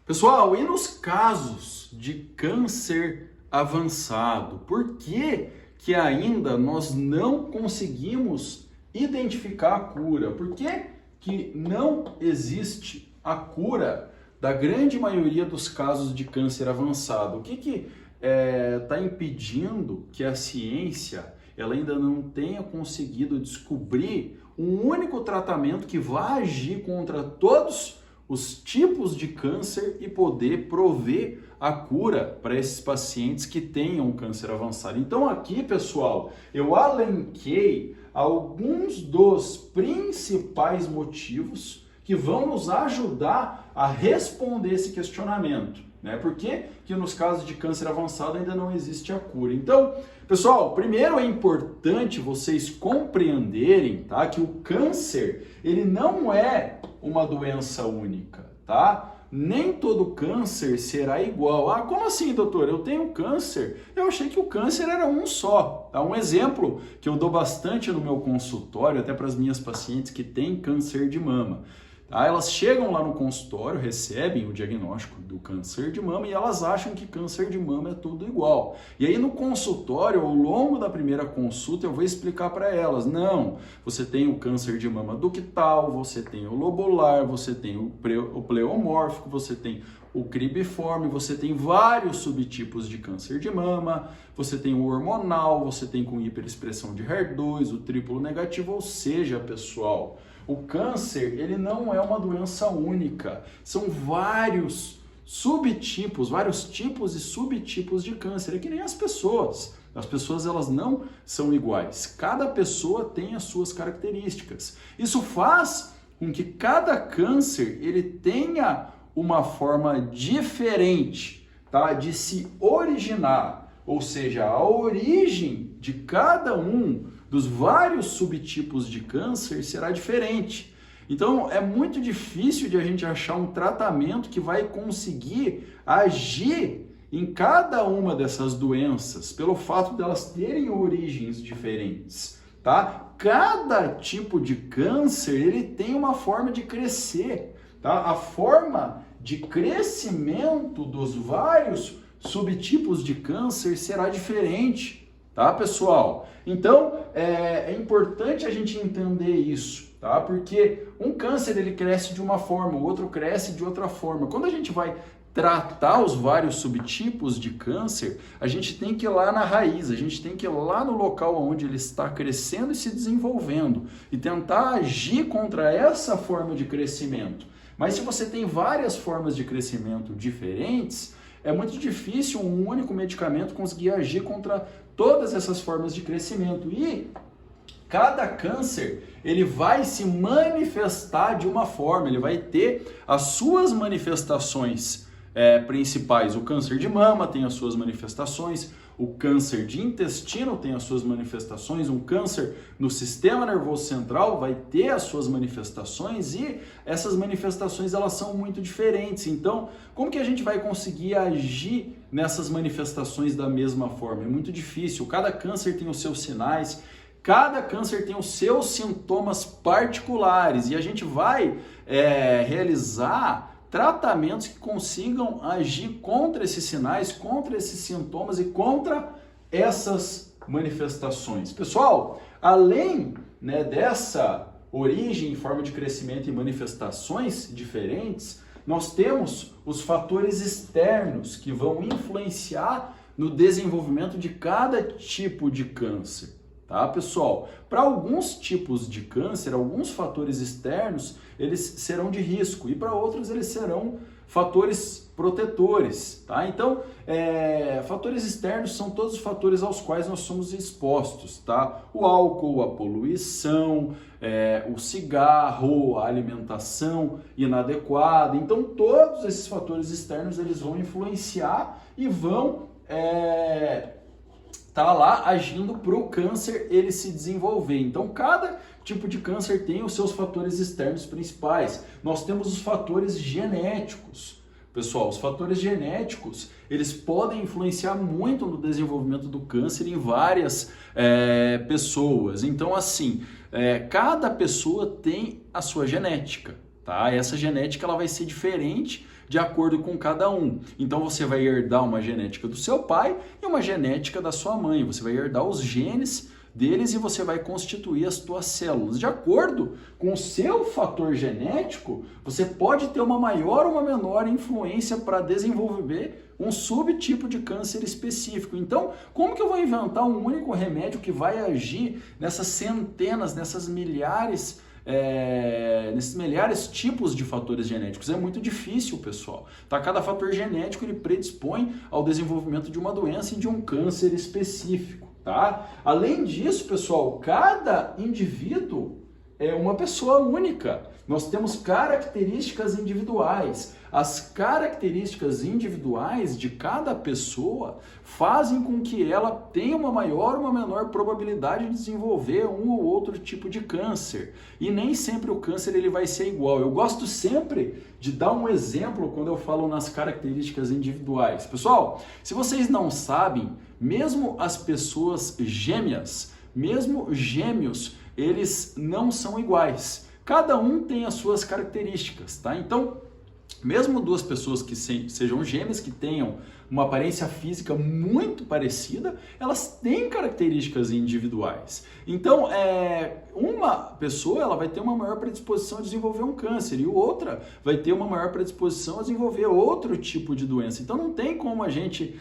Pessoal, e nos casos de câncer avançado, por que ainda nós não conseguimos identificar a cura? Por que não existe a cura da grande maioria dos casos de câncer avançado? O que está impedindo que a ciência ela ainda não tenha conseguido descobrir um único tratamento que vá agir contra todos os tipos de câncer e poder prover a cura para esses pacientes que tenham câncer avançado? Então aqui, pessoal, eu alenquei alguns dos principais motivos que vão nos ajudar a responder esse questionamento, né? Por que nos casos de câncer avançado ainda não existe a cura? Então, pessoal, primeiro é importante vocês compreenderem, tá, que o câncer, ele não é uma doença única, tá? Nem todo câncer será igual. Ah, como assim, doutor? Eu tenho câncer? Eu achei que o câncer era um só. Tá? Um exemplo que eu dou bastante no meu consultório, até para as minhas pacientes que têm câncer de mama. Tá? Elas chegam lá no consultório, recebem o diagnóstico do câncer de mama e elas acham que câncer de mama é tudo igual. E aí no consultório, ao longo da primeira consulta, eu vou explicar para elas, não, você tem o câncer de mama ductal, você tem o lobular, você tem o pleomórfico, você tem o cribiforme, você tem vários subtipos de câncer de mama, você tem o hormonal, você tem com hiperexpressão de HER2, o triplo negativo, ou seja, pessoal, o câncer, ele não é uma doença única, são vários subtipos, vários tipos e subtipos de câncer, é que nem as pessoas elas não são iguais, cada pessoa tem as suas características, isso faz com que cada câncer, ele tenha uma forma diferente, tá, de se originar, ou seja, a origem de cada um dos vários subtipos de câncer será diferente. Então é muito difícil de a gente achar um tratamento que vai conseguir agir em cada uma dessas doenças, pelo fato delas terem origens diferentes, tá? Cada tipo de câncer, ele tem uma forma de crescer, tá? A forma de crescimento dos vários subtipos de câncer será diferente. Tá, pessoal? Então, é importante a gente entender isso, tá? Porque um câncer, ele cresce de uma forma, o outro cresce de outra forma. Quando a gente vai tratar os vários subtipos de câncer, a gente tem que ir lá na raiz, a gente tem que ir lá no local onde ele está crescendo e se desenvolvendo e tentar agir contra essa forma de crescimento. Mas se você tem várias formas de crescimento diferentes, é muito difícil um único medicamento conseguir agir contra todas essas formas de crescimento. E cada câncer, ele vai se manifestar de uma forma, ele vai ter as suas manifestações principais. O câncer de mama tem as suas manifestações, o câncer de intestino tem as suas manifestações, um câncer no sistema nervoso central vai ter as suas manifestações e essas manifestações elas são muito diferentes. Então, como que a gente vai conseguir agir nessas manifestações da mesma forma? É muito difícil, cada câncer tem os seus sinais, cada câncer tem os seus sintomas particulares e a gente vai realizar tratamentos que consigam agir contra esses sinais, contra esses sintomas e contra essas manifestações. Pessoal, além, né, dessa origem, forma de crescimento e manifestações diferentes, nós temos os fatores externos que vão influenciar no desenvolvimento de cada tipo de câncer. Tá, pessoal? Para alguns tipos de câncer, alguns fatores externos, eles serão de risco e para outros eles serão fatores protetores, tá? Então, fatores externos são todos os fatores aos quais nós somos expostos, tá? O álcool, a poluição, o cigarro, a alimentação inadequada. Então, todos esses fatores externos, eles vão influenciar e vão tá lá agindo para o câncer ele se desenvolver. Então, cada tipo de câncer tem os seus fatores externos principais. Nós temos os fatores genéticos, pessoal, os fatores genéticos, eles podem influenciar muito no desenvolvimento do câncer em várias pessoas. Então, assim, cada pessoa tem a sua genética, tá? Essa genética ela vai ser diferente de acordo com cada um. Então, você vai herdar uma genética do seu pai e uma genética da sua mãe. Você vai herdar os genes deles e você vai constituir as suas células. De acordo com o seu fator genético, você pode ter uma maior ou uma menor influência para desenvolver um subtipo de câncer específico. Então, como que eu vou inventar um único remédio que vai agir nessas centenas, nesses milhares tipos de fatores genéticos? É muito difícil, pessoal. Tá? Cada fator genético ele predispõe ao desenvolvimento de uma doença e de um câncer específico. Tá? Além disso, pessoal, cada indivíduo é uma pessoa única. Nós temos características individuais. As características individuais de cada pessoa fazem com que ela tenha uma maior ou uma menor probabilidade de desenvolver um ou outro tipo de câncer. E nem sempre o câncer ele vai ser igual. Eu gosto sempre de dar um exemplo quando eu falo nas características individuais. Pessoal, se vocês não sabem, mesmo as pessoas gêmeas, mesmo gêmeos, eles não são iguais. Cada um tem as suas características, tá? Então, mesmo duas pessoas que sejam gêmeas, que tenham uma aparência física muito parecida, elas têm características individuais. Então, uma pessoa ela vai ter uma maior predisposição a desenvolver um câncer e outra vai ter uma maior predisposição a desenvolver outro tipo de doença. Então, não tem como a gente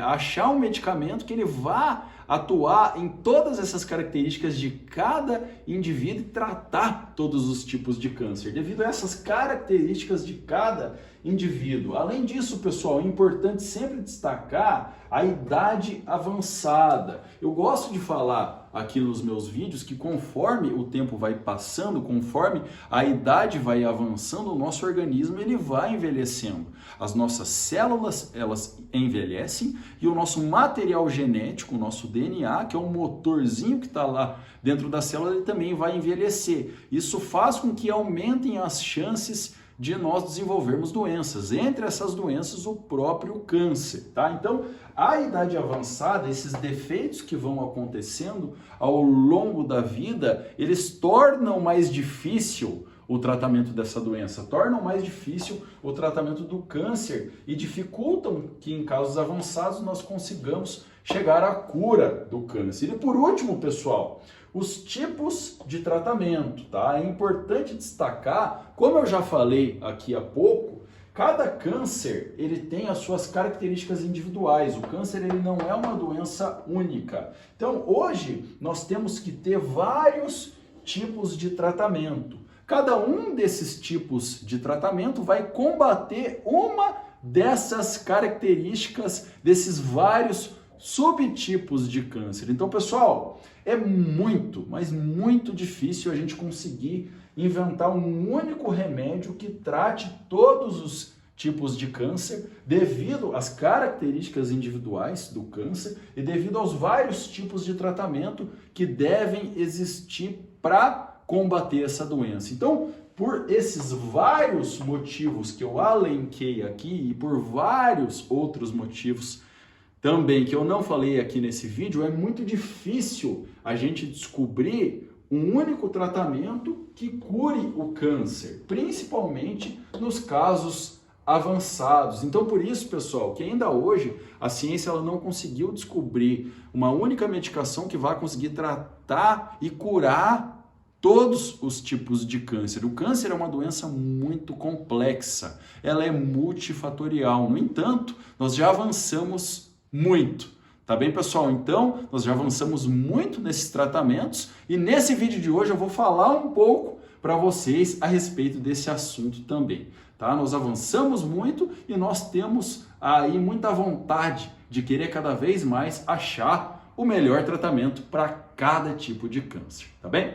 achar um medicamento que ele vá atuar em todas essas características de cada indivíduo e tratar todos os tipos de câncer, devido a essas características de cada indivíduo. Além disso, pessoal, é importante sempre destacar a idade avançada. Eu gosto de falar aqui nos meus vídeos que conforme o tempo vai passando, conforme a idade vai avançando, o nosso organismo ele vai envelhecendo. As nossas células, elas envelhecem e o nosso material genético, o nosso DNA, que é um motorzinho que está lá dentro da célula, ele também vai envelhecer. Isso faz com que aumentem as chances de nós desenvolvermos doenças. Entre essas doenças, o próprio câncer, tá? Então, a idade avançada, esses defeitos que vão acontecendo ao longo da vida, eles tornam mais difícil o tratamento dessa doença, tornam mais difícil o tratamento do câncer e dificultam que em casos avançados nós consigamos chegar à cura do câncer. E por último, pessoal, os tipos de tratamento, tá? É importante destacar, como eu já falei aqui há pouco, cada câncer ele tem as suas características individuais. O câncer ele não é uma doença única. Então, hoje nós temos que ter vários tipos de tratamento. Cada um desses tipos de tratamento vai combater uma dessas características desses vários subtipos de câncer. Então, pessoal, é muito, mas muito difícil a gente conseguir inventar um único remédio que trate todos os tipos de câncer devido às características individuais do câncer e devido aos vários tipos de tratamento que devem existir para combater essa doença. Então, por esses vários motivos que eu alenquei aqui e por vários outros motivos também que eu não falei aqui nesse vídeo, é muito difícil a gente descobrir um único tratamento que cure o câncer, principalmente nos casos avançados. Então, por isso, pessoal, que ainda hoje a ciência ela não conseguiu descobrir uma única medicação que vá conseguir tratar e curar todos os tipos de câncer. O câncer é uma doença muito complexa, ela é multifatorial. No entanto, nós já avançamos muito. Tá bem, pessoal? Então, nós já avançamos muito nesses tratamentos e nesse vídeo de hoje eu vou falar um pouco para vocês a respeito desse assunto também. Tá? Nós avançamos muito e nós temos aí muita vontade de querer cada vez mais achar o melhor tratamento para cada tipo de câncer. Tá bem?